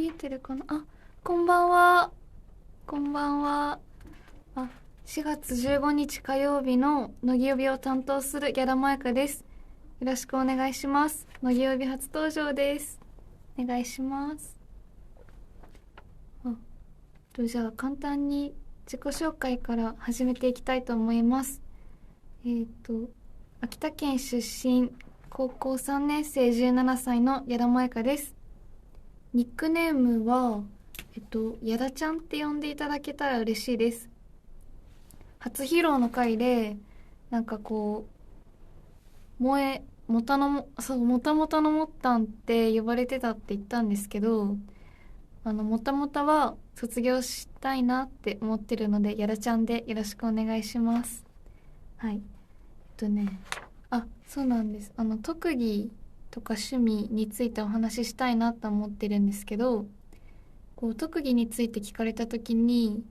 見えてるかな。あ、こんばんは。こんばんは。あ、4月15日火曜日の乃木曜日を担当するギャラマイカです。よろしくお願いします。乃木曜日初登場です。お願いします。じゃあ簡単に自己紹介から始めていきたいと思います。秋田県出身、高校3年生17歳の矢田萌香です。ニックネームは、矢田ちゃんって呼んでいただけたら嬉しいです。初披露の回で、なんかこう、もたのも、そう、もたもたのもったんって呼ばれてたって言ったんですけど、もたもたは卒業したいなって思ってるので、やらちゃんでよろしくお願いします。はい。そうなんです。特技とか趣味についてお話ししたいなと思ってるんですけど、こう、特技について聞かれた時に、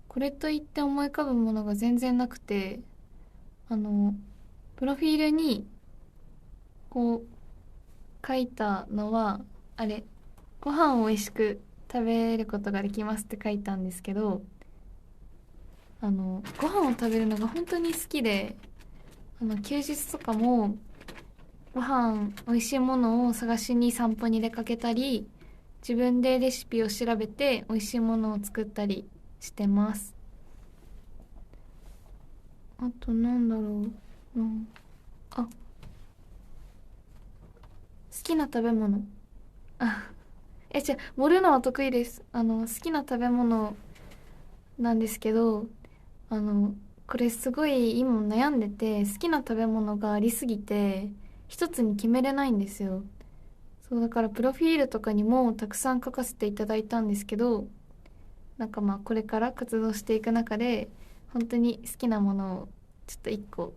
これといって思い浮かぶものが全然なくて、あの、プロフィールに、こう、書いたのは、あれ、ご飯を美味しく食べることができますって書いたんですけど、ご飯を食べるのが本当に好きで、休日とかもご飯美味しいものを探しに散歩に出かけたり、自分でレシピを調べて美味しいものを作ったりしてます。あとなんだろう、好きな食べ物、あ盛るのは得意です。好きな食べ物なんですけど、あのこれすごい今悩んでて、好きな食べ物がありすぎて一つに決めれないんですよ。そうだからプロフィールとかにもたくさん書かせていただいたんですけど、なんかまあこれから活動していく中で本当に好きなものをちょっと一個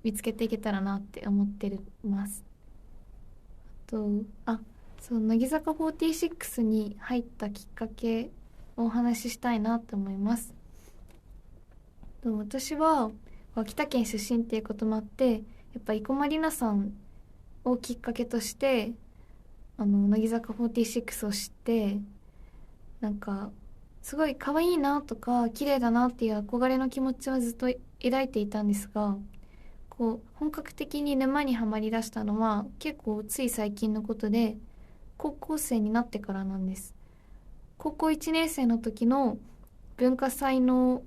見つけていけたらなって思ってます。とそう、乃木坂46に入ったきっかけをお話ししたいなと思います。私は秋田県出身っていうこともあって、やっぱ生駒里奈さんをきっかけとして乃木坂46を知って、なんかすごい可愛いなとか綺麗だなっていう憧れの気持ちはずっと抱いていたんですが、こう本格的に沼にはまりだしたのは結構つい最近のことで、高校生になってからなんです。高校1年生の時の文化祭の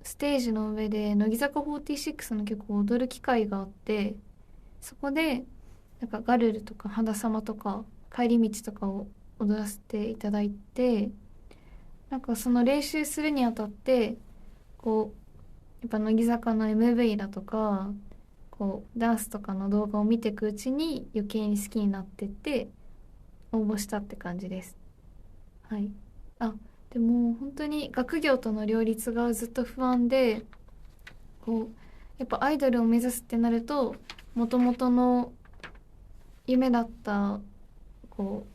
ステージの上で乃木坂46の曲を踊る機会があって、そこでなんかガルルとか花様とか帰り道とかを踊らせていただいて、なんかその練習するにあたって、こうやっぱ乃木坂の MV だとか、こうダンスとかの動画を見ていくうちに余計に好きになってって応募したって感じです。はい。でも本当に学業との両立がずっと不安で、こうやっぱアイドルを目指すってなると、もともとの夢だったこ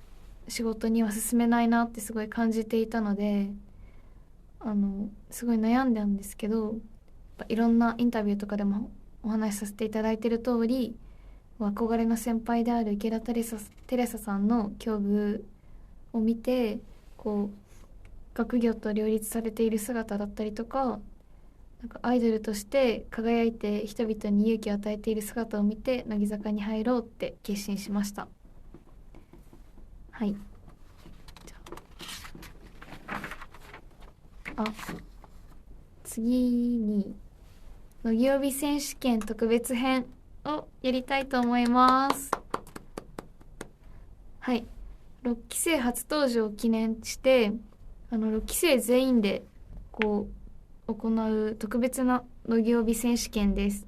仕事には進めないなってすごい感じていたので、すごい悩んだんですけど、やっぱいろんなインタビューとかでもお話しさせていただいている通り、憧れの先輩である池田テレサさんの境遇を見て、こう学業と両立されている姿だったりとか、なんかアイドルとして輝いて人々に勇気を与えている姿を見て、乃木坂に入ろうって決心しました。はい。次に乃木曜日選手権特別編をやりたいと思います。はい。6期生初登場を記念して、6期生全員でこう行う特別な乃木曜日選手権です。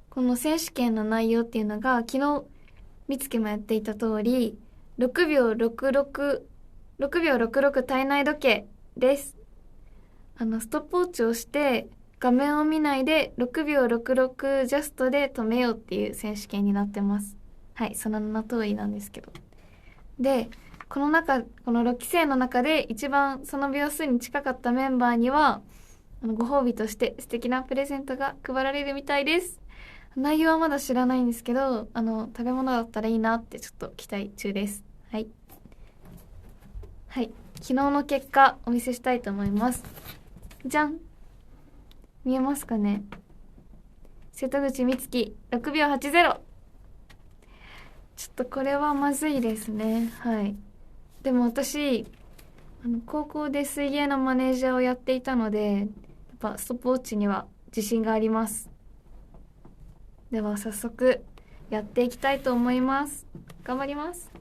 この選手権の内容っていうのが、昨日みつけもやっていた通り、6秒66、6秒66体内時計です。ストップウォッチをして画面を見ないで6秒66ジャストで止めようっていう選手権になってます。はい、その名の通りなんですけど。で、この6期生の中で一番その秒数に近かったメンバーには、ご褒美として素敵なプレゼントが配られるみたいです。内容はまだ知らないんですけど、食べ物だったらいいなってちょっと期待中です。はい。はい。昨日の結果お見せしたいと思います。じゃん。見えますかね。瀬戸口美月6秒80。ちょっとこれはまずいですね。はい。でも私、高校で水泳のマネージャーをやっていたので、やっぱストップウォッチには自信があります。では早速やっていきたいと思います。頑張ります。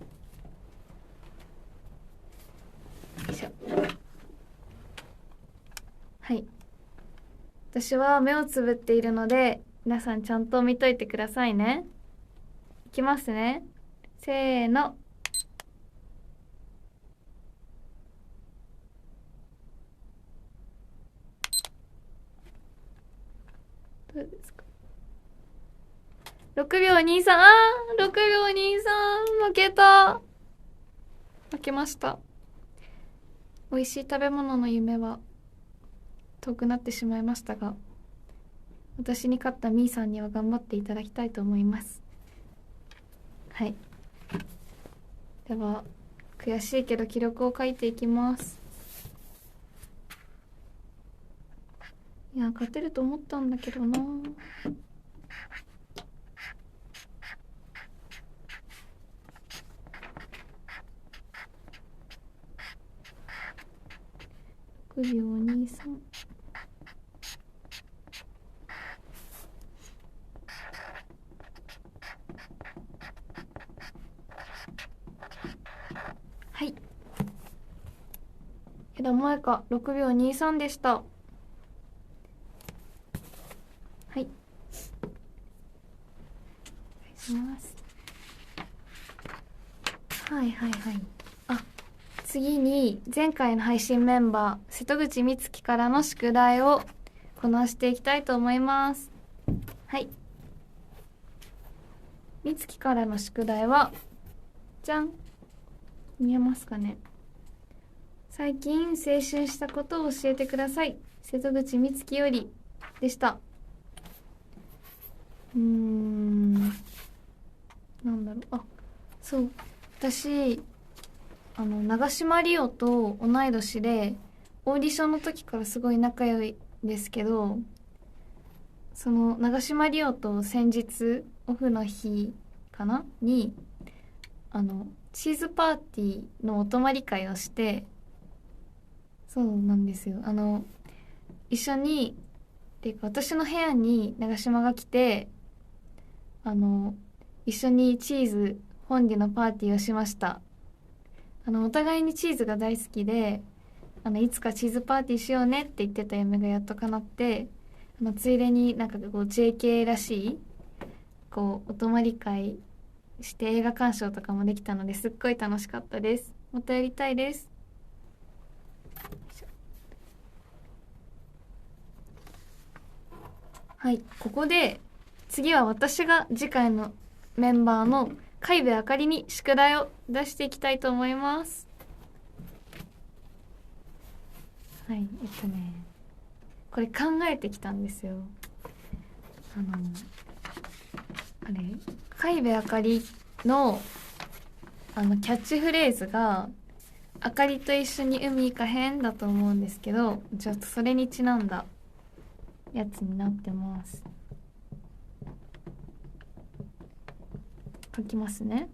よいしょ。はい。私は目をつぶっているので、皆さんちゃんと見といてくださいね。いきますね。せーの。どうですか。6秒23。6秒23。負けた。負けました。美味しい食べ物の夢は遠くなってしまいましたが、私に勝ったみーさんには頑張っていただきたいと思います。はい。では、悔しいけど記録を書いていきます。いや、勝てると思ったんだけどな。6秒23。はい。枝前か6秒23でした。はい。お願いします。はいはいはい。あ、次に前回の配信メンバー瀬戸口美月からの宿題をこなしていきたいと思います。はい。美月からの宿題はじゃん。見えますかね。最近青春したことを教えてください。瀬戸口美月よりでした。なんだろう。あ、そう。私、長島リオと同い年で、オーディションの時からすごい仲良いんですけど、その長島リオと先日、オフの日かなに、チーズパーティーのお泊まり会をして、そうなんですよ。一緒に、っていうか私の部屋に長島が来て、あの、一緒にチーズフォンデュのパーティーをしました。お互いにチーズが大好きで、いつかチーズパーティーしようねって言ってた夢がやっと叶って、ついでになんかこう JK らしい、こう、お泊まり会して映画鑑賞とかもできたのですっごい楽しかったです。またやりたいです。はい、ここで次は私が次回のメンバーの海部あかりに宿題を出していきたいと思います。はい、これ考えてきたんですよ。あの、あれ、海部あかりのキャッチフレーズがあかりと一緒に海行かへんだと思うんですけど、ちょっとそれにちなんだやつになってます。書きますね。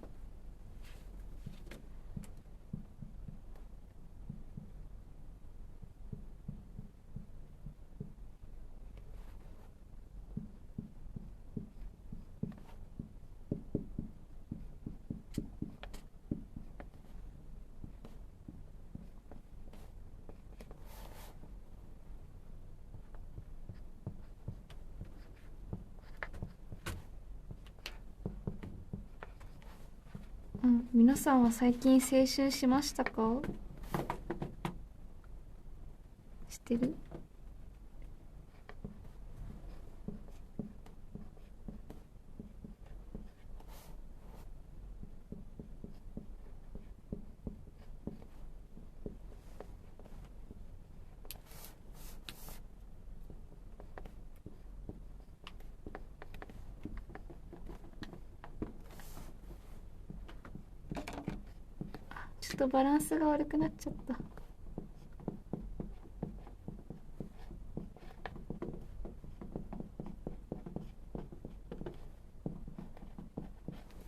皆さんは最近青春しましたか？知ってる？ちょっとバランスが悪くなっちゃった。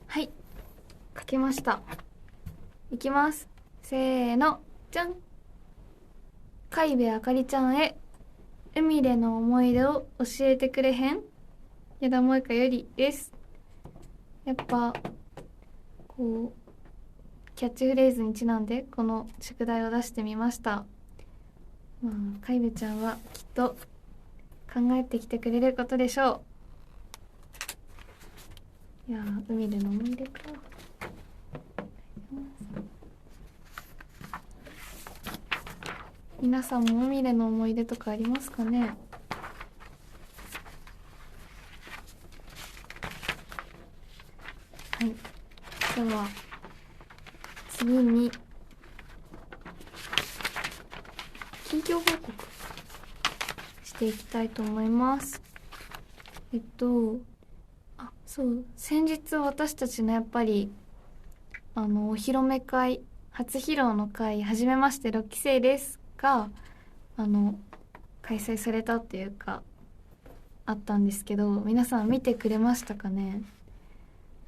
はい、書けました。いきます。せーの、じゃん。海部あかりちゃんへ、海での思い出を教えてくれへん？矢田萌香よりです。やっぱこうキャッチフレーズにちなんでこの宿題を出してみました。まあ海部ちゃんはきっと考えてきてくれることでしょう。いやー、海での思い出か。皆さんも海での思い出とかありますかね？はい、では次に近況報告していきたいと思います。そう、先日私たちのやっぱりお披露目会、初披露の会、はじめまして6期生ですが開催されたっていうかあったんですけど、皆さん見てくれましたかね？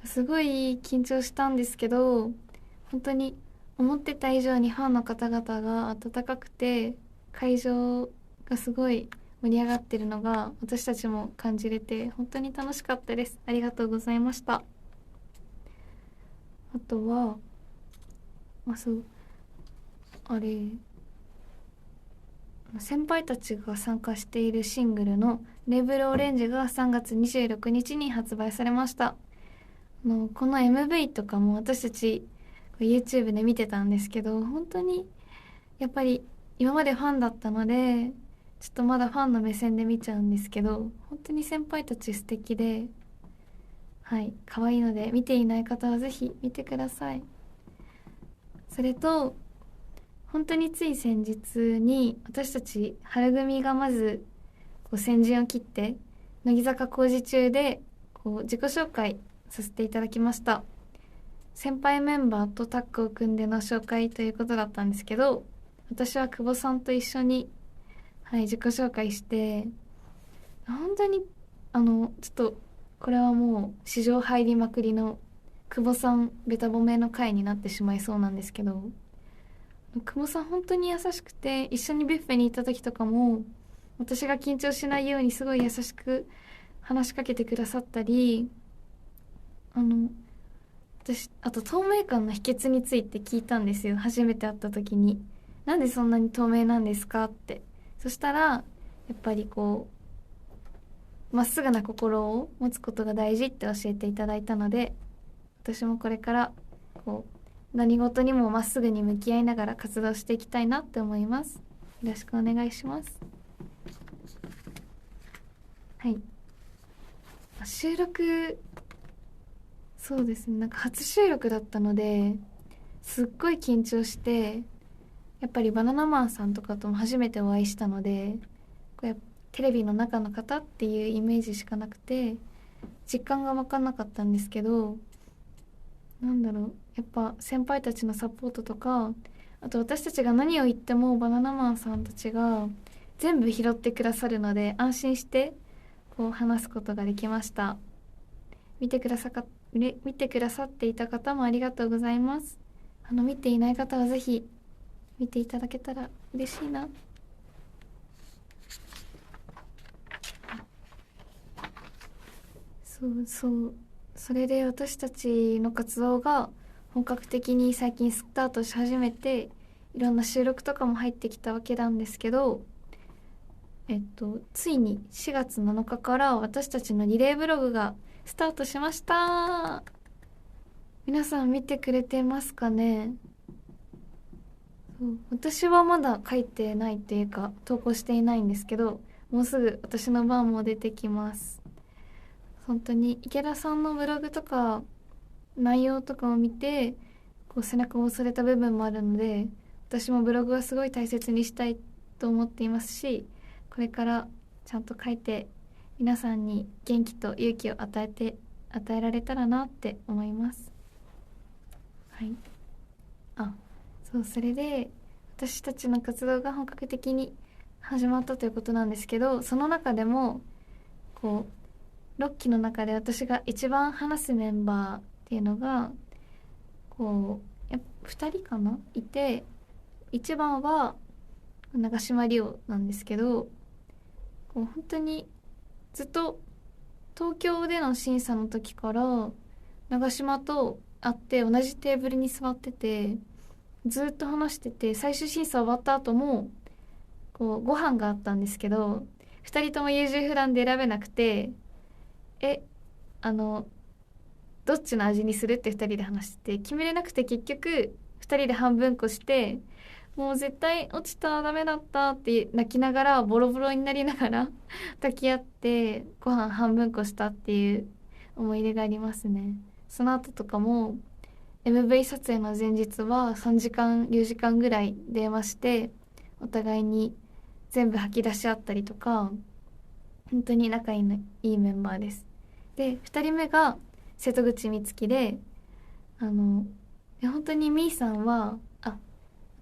すごい緊張したんですけど、本当に思ってた以上にファンの方々が温かくて、会場がすごい盛り上がってるのが私たちも感じれて本当に楽しかったです。ありがとうございました。あとはそうあれ先輩たちが参加しているシングルの「レーブルオレンジ」が3月26日に発売されました。この MV とかも私たち YouTube で見てたんですけど、本当にやっぱり今までファンだったのでちょっとまだファンの目線で見ちゃうんですけど、本当に先輩たち素敵で、はい可愛いので見ていない方はぜひ見てください。それと本当につい先日に私たち春組がまず先陣を切って乃木坂工事中で自己紹介させていただきました。先輩メンバーとタッグを組んでの紹介ということだったんですけど、私は久保さんと一緒に、自己紹介して、本当にちょっとこれはもう史上入りまくりの久保さんベタ褒めの回になってしまいそうなんですけど、久保さん本当に優しくて、一緒にビュッフェに行った時とかも私が緊張しないようにすごい優しく話しかけてくださったり、あと透明感の秘訣について聞いたんですよ、初めて会った時に。なんでそんなに透明なんですかって。そしたらやっぱりまっすぐな心を持つことが大事って教えていただいたので、私もこれから何事にもまっすぐに向き合いながら活動していきたいなって思います。よろしくお願いします。はい、収録、そうですね、なんか初収録だったのですっごい緊張して、やっぱりバナナマンさんとかとも初めてお会いしたので、テレビの中の方っていうイメージしかなくて実感が分かんなかったんですけど、なんだろう、やっぱ先輩たちのサポートとか、あと私たちが何を言ってもバナナマンさんたちが全部拾ってくださるので、安心して話すことができました。見てくださっていた方もありがとうございます。見ていない方はぜひ見ていただけたら嬉しいな。それで私たちの活動が本格的に最近スタートし始めて、いろんな収録とかも入ってきたわけなんですけど、ついに4月7日から私たちのリレーブログがスタートしました。皆さん見てくれてますかね？私はまだ書いてないっていうか投稿していないんですけど、もうすぐ私の番も出てきます。本当に池田さんのブログとか内容とかを見て背中を押された部分もあるので、私もブログはすごい大切にしたいと思っていますし、これからちゃんと書いて皆さんに元気と勇気を与えられたらなって思います。はい、そう、それで私たちの活動が本格的に始まったということなんですけど、その中でもこう6期の中で私が一番話すメンバーっていうのが2人かないて、一番は長島リオなんですけど、本当にずっと東京での審査の時から長島と会って同じテーブルに座っててずっと話してて、最終審査終わった後もご飯があったんですけど、2人とも優柔不断で選べなくて、えあのどっちの味にするって2人で話してて決めれなくて、結局2人で半分こして、もう絶対落ちたダメだったって泣きながらボロボロになりながら抱き合ってご飯半分こしたっていう思い出がありますね。その後とかも MV 撮影の前日は3時間4時間ぐらい電話してお互いに全部吐き出し合ったりとか、本当に仲いいメンバーです。で2人目が瀬戸口美月で、本当にみーさんは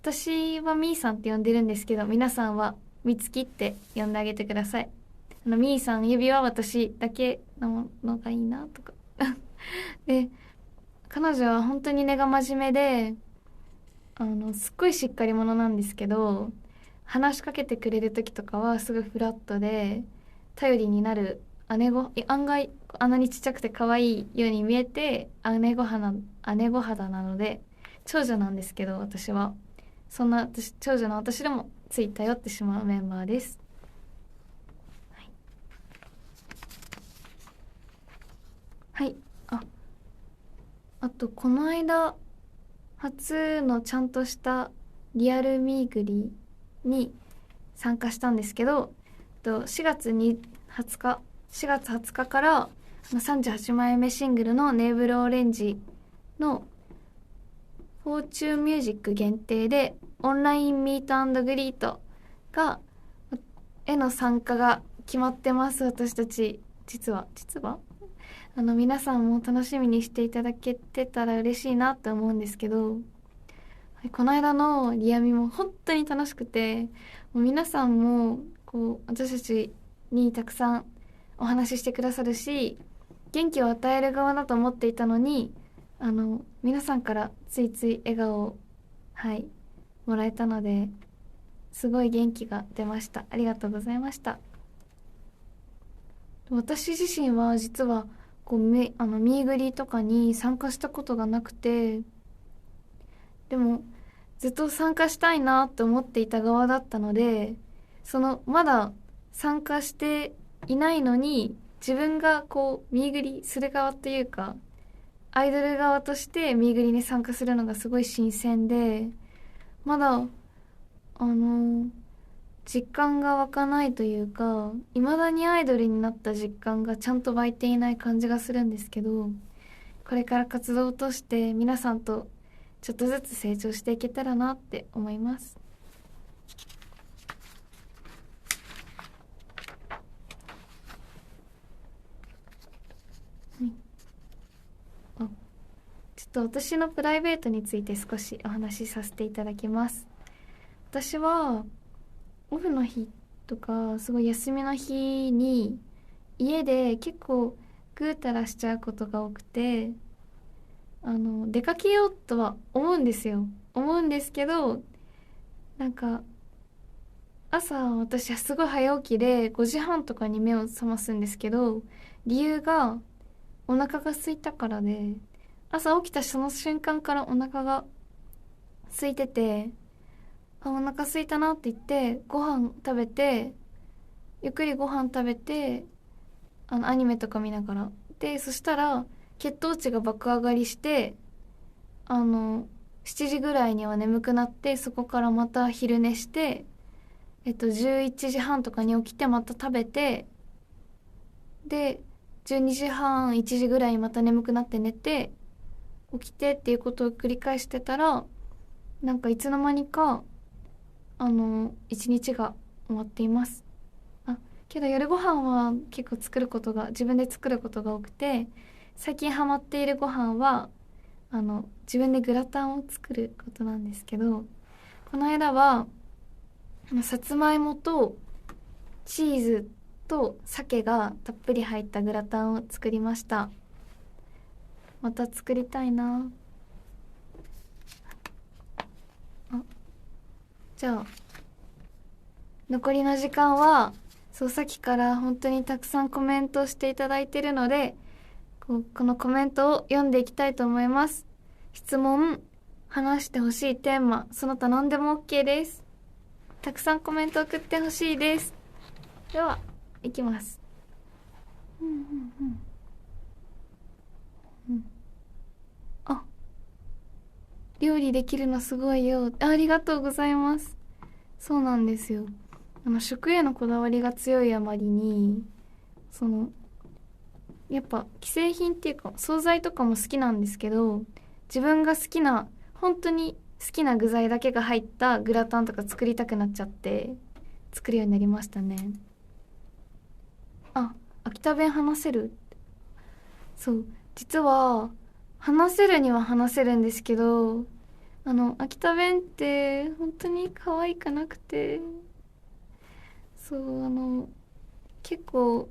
私はみーさんって呼んでるんですけど、皆さんはみつきって呼んであげてください。みーさん指は私だけののがいいなとかで、彼女は本当に根が真面目で、すっごいしっかり者なんですけど、話しかけてくれる時とかはすごいフラットで頼りになる案外あんなにちっちゃくて可愛いように見えて姉御肌なので、長女なんですけど私はそんな長女の私でもつい頼ってしまうメンバーです。はい、はい、あとこの間初のちゃんとしたリアルミーグリに参加したんですけど、4月20日4月20日から38枚目シングルのネーブルオレンジのフォーチュンミュージック限定でオンラインミート&グリートへの参加が決まってます。私たち実は皆さんも楽しみにしていただけてたら嬉しいなって思うんですけど、この間のリアミも本当に楽しくて、もう皆さんも私たちにたくさんお話ししてくださるし、元気を与える側だと思っていたのに、皆さんからついつい笑顔をもらえたので、すごい元気が出ました。ありがとうございました。私自身は実はミーグリとかに参加したことがなくて、でもずっと参加したいなって思っていた側だったので、まだ参加していないのに自分がミーグリする側というかアイドル側としてミーグリに参加するのがすごい新鮮で、まだ実感が湧かないというか、未だにアイドルになった実感がちゃんと湧いていない感じがするんですけど、これから活動を通して皆さんとちょっとずつ成長していけたらなって思います。ちょっと私のプライベートについて少しお話しさせていただきます。私はオフの日とかすごい休みの日に家で結構ぐうたらしちゃうことが多くて、出かけようとは思うんですけど、なんか朝私はすごい早起きで5時半とかに目を覚ますんですけど、理由がお腹が空いたからで、朝起きたその瞬間からお腹が空いてて、お腹空いたなって言ってご飯食べて、ゆっくりご飯食べてアニメとか見ながらで、そしたら血糖値が爆上がりして、7時ぐらいには眠くなって、そこからまた昼寝して、11時半とかに起きてまた食べて、で12時半1時ぐらいにまた眠くなって寝て起きてっていうことを繰り返してたら、なんかいつの間にか一日が終わっています。けど夜ご飯は結構自分で作ることが多くて、最近ハマっているご飯は自分でグラタンを作ることなんですけど、この間はさつまいもとチーズと鮭がたっぷり入ったグラタンを作りました。また作りたいな。じゃあ残りの時間は、そうさっきから本当にたくさんコメントしていただいているので、このコメントを読んでいきたいと思います。質問、話してほしいテーマ、その他何でも OK です。たくさんコメント送ってほしいです。では、いきます。あ、料理できるのすごいよ。ありがとうございます。そうなんですよ。食へのこだわりが強いあまりに、やっぱ既製品っていうか惣菜とかも好きなんですけど、自分が好きな本当に好きな具材だけが入ったグラタンとか作りたくなっちゃって作るようになりましたね。あ、秋田弁話せる？そう、実は話せるには話せるんですけど、秋田弁って本当に可愛くなくて、そう結構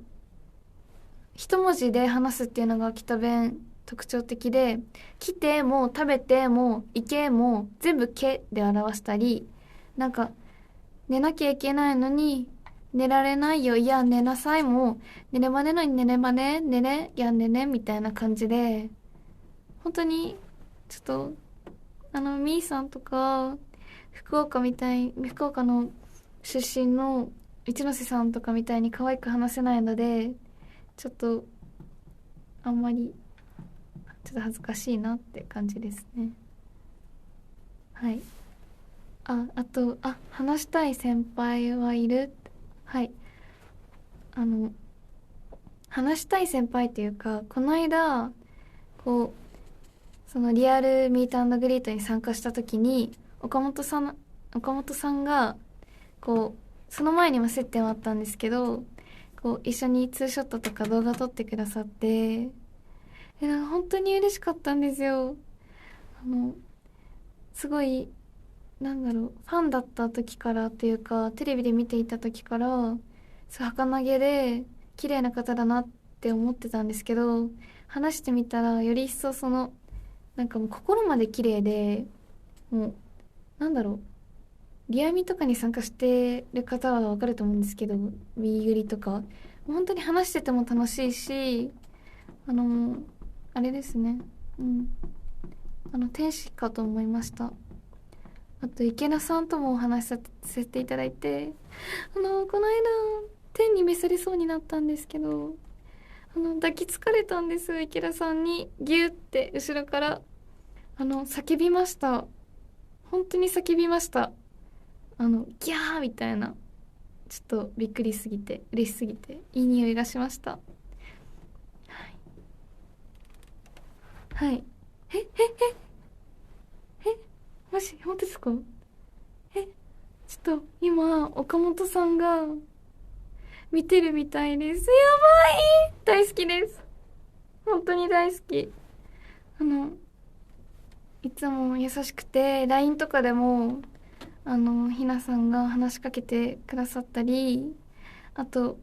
一文字で話すっていうのが秋田弁特徴的で、来ても食べても行けも全部けで表したり、なんか寝なきゃいけないのに寝られないよ、いや寝なさいも、寝ればねのに寝ればね、寝れ、いや寝ねみたいな感じで、本当にちょっとみーさんとか福岡の出身の一ノ瀬さんとかみたいに可愛く話せないので、ちょっとあんまりちょっと恥ずかしいなって感じですね。はい。あと話したい先輩はいる？はい。あの話したい先輩っていうか、この間こそのリアルミートグリートに参加した時に岡本さんがその前にも接点はあったんですけど、一緒にツーショットとか動画撮ってくださって、なんか本当に嬉しかったんですよ。すごいファンだった時からっていうか、テレビで見ていた時からそう儚げで綺麗な方だなって思ってたんですけど、話してみたらより一層もう心まで綺麗で、もうリアミとかに参加してる方はわかると思うんですけど、ミーグリとか本当に話してても楽しいし、あれですね、天使かと思いました。あと池田さんともお話しさせていただいて、この間天に召されそうになったんですけど、抱きつかれたんです。池田さんにギューって後ろから叫びました。本当に叫びました。ギャーみたいな、ちょっとびっくりすぎて嬉しすぎていい匂いがしました。はい、はい。もし本当ですか？ちょっと今岡本さんが見てるみたいです。やばい、大好きです。本当に大好き。いつも優しくて LINE とかでもひなさんが話しかけてくださったり、あと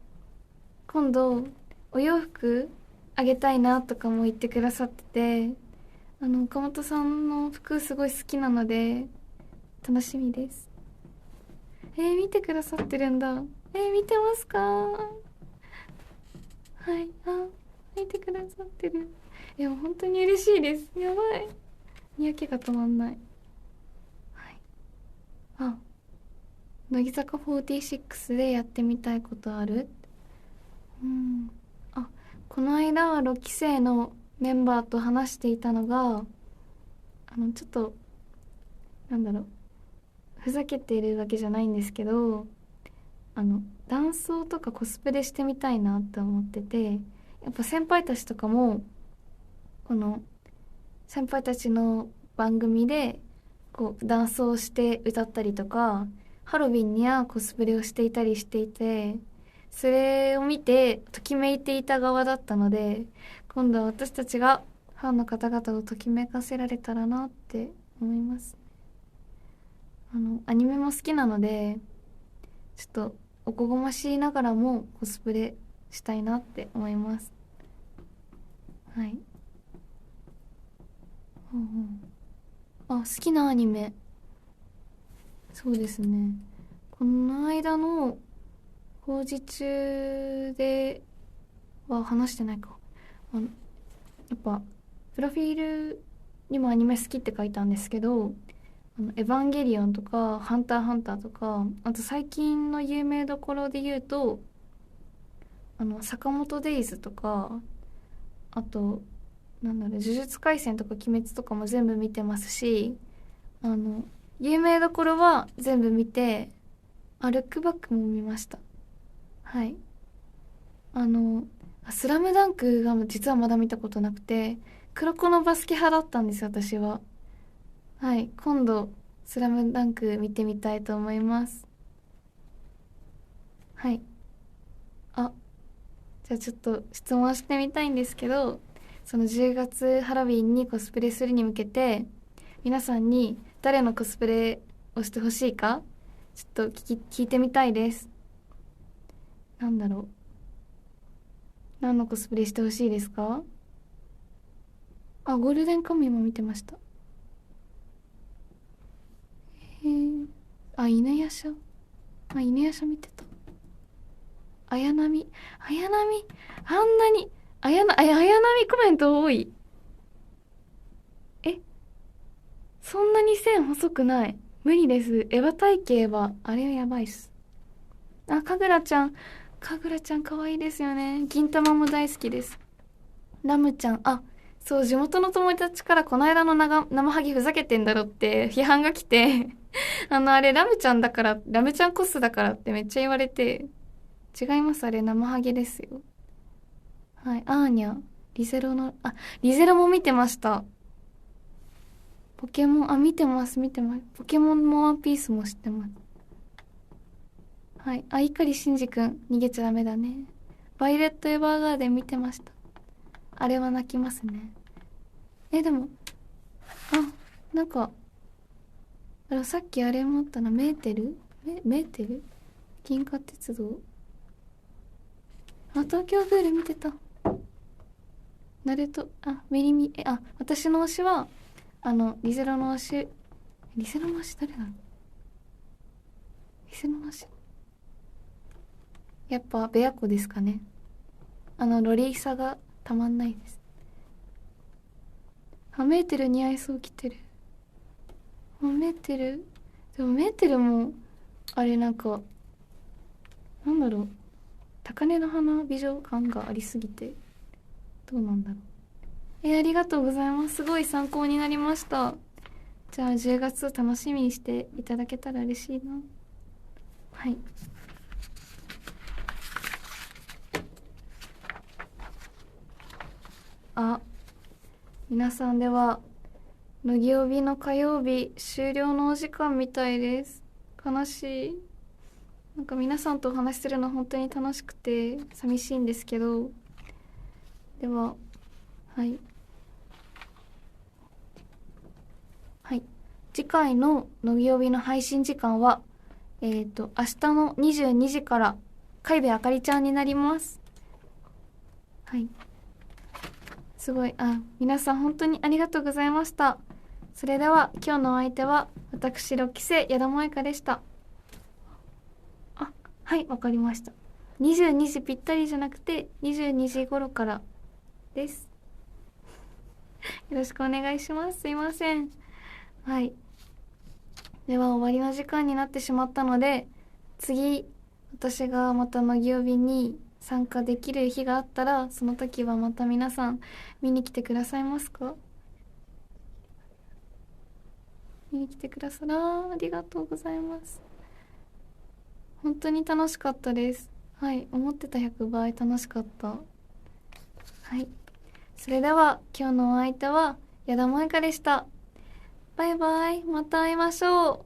今度お洋服あげたいなとかも言ってくださってて、岡本さんの服すごい好きなので楽しみです。見てくださってるんだ。見てますか？はい、見てくださってる。もう本当に嬉しいです。やばい、にやけが止まんない。はい。乃木坂46でやってみたいことある？この間は6期生のメンバーと話していたのが、ちょっとふざけてるわけじゃないんですけど、男装とかコスプレしてみたいなって思ってて、やっぱ先輩たちとかもこの先輩たちの番組で男装して歌ったりとか、ハロウィンにはコスプレをしていたりしていて、それを見てときめいていた側だったので、今度は私たちがファンの方々をときめかせられたらなって思います。アニメも好きなので、ちょっとおこがましいながらもコスプレしたいなって思います。はい。うんうん、あ、好きなアニメ、そうですね、この間の工事中では話してないか。やっぱプロフィールにもアニメ好きって書いたんですけど、エヴァンゲリオンとかハンターハンターとか、あと最近の有名どころで言うと坂本デイズとか、あとなんだろう、呪術廻戦とか鬼滅とかも全部見てますし、あの有名どころは全部見て、ルックバックも見ました。はい。スラムダンクが実はまだ見たことなくて、黒子のバスケ派だったんですよ、私は。はい。今度、スラムダンク見てみたいと思います。はい。あ、じゃあちょっと質問してみたいんですけど、その10月ハロウィンにコスプレするに向けて、皆さんに誰のコスプレをしてほしいか、ちょっと聞いてみたいです。なんだろう。何のコスプレしてほしいですか？ゴールデンカムイも見てました。へえ。犬夜叉。犬夜叉見てた。綾波。綾波。あんなに、綾波コメント多い。え、そんなに線細くない。無理です。エヴァ体型は、あれはやばいっす。かぐらちゃん。かぐらちゃん可愛いですよね。銀玉も大好きです。ラムちゃん。そう、地元の友達からこの間の生ハゲふざけてんだろって批判が来てあれラムちゃんだから、ラムちゃんコスだからってめっちゃ言われて、違います、あれ生ハゲですよ。はい、アーニャ、リゼロの、リゼロも見てました。ポケモン、見てます、見てます。ポケモンもワンピースも知ってます。はい、碇シンジくん、逃げちゃダメだね。バイレット・エヴァーガーデン見てました。あれは泣きますね。でも、なんか、さっきあれもあったな、メーテルメーテル銀河鉄道。東京グール見てた。ナルト、ミリミ、私の推しは、リゼロの推し、リゼロの推し誰だろう。リゼロの推し。やっぱ、ベアコですかね。ロリーさがたまんないです。メーテル似合いそう着てる。メーテル、でもメーテルも、あれなんか、なんだろう。高嶺の花美女感がありすぎて、どうなんだろう。ありがとうございます。すごい参考になりました。じゃあ10月楽しみにしていただけたら嬉しいな。はい。皆さん、では麦曜日の火曜日終了のお時間みたいです。悲しい。なんか皆さんとお話しするの本当に楽しくて寂しいんですけど、では、はい次回の乃木曜日の配信時間は明日の22時から海部あかりちゃんになります。はい。すごい、皆さん本当にありがとうございました。それでは今日のお相手は私6期生矢田萌香でした。はい、わかりました。22時ぴったりじゃなくて22時頃からです。よろしくお願いします。すいません。はい。では終わりの時間になってしまったので、次私がまた乃木曜日に参加できる日があったら、その時はまた皆さん見に来てくださいますか？見に来てくださら、ありがとうございます。本当に楽しかったです。はい、思ってた100倍楽しかった。はい。それでは今日のお相手は矢田萌香でした。バイバイ、また会いましょう。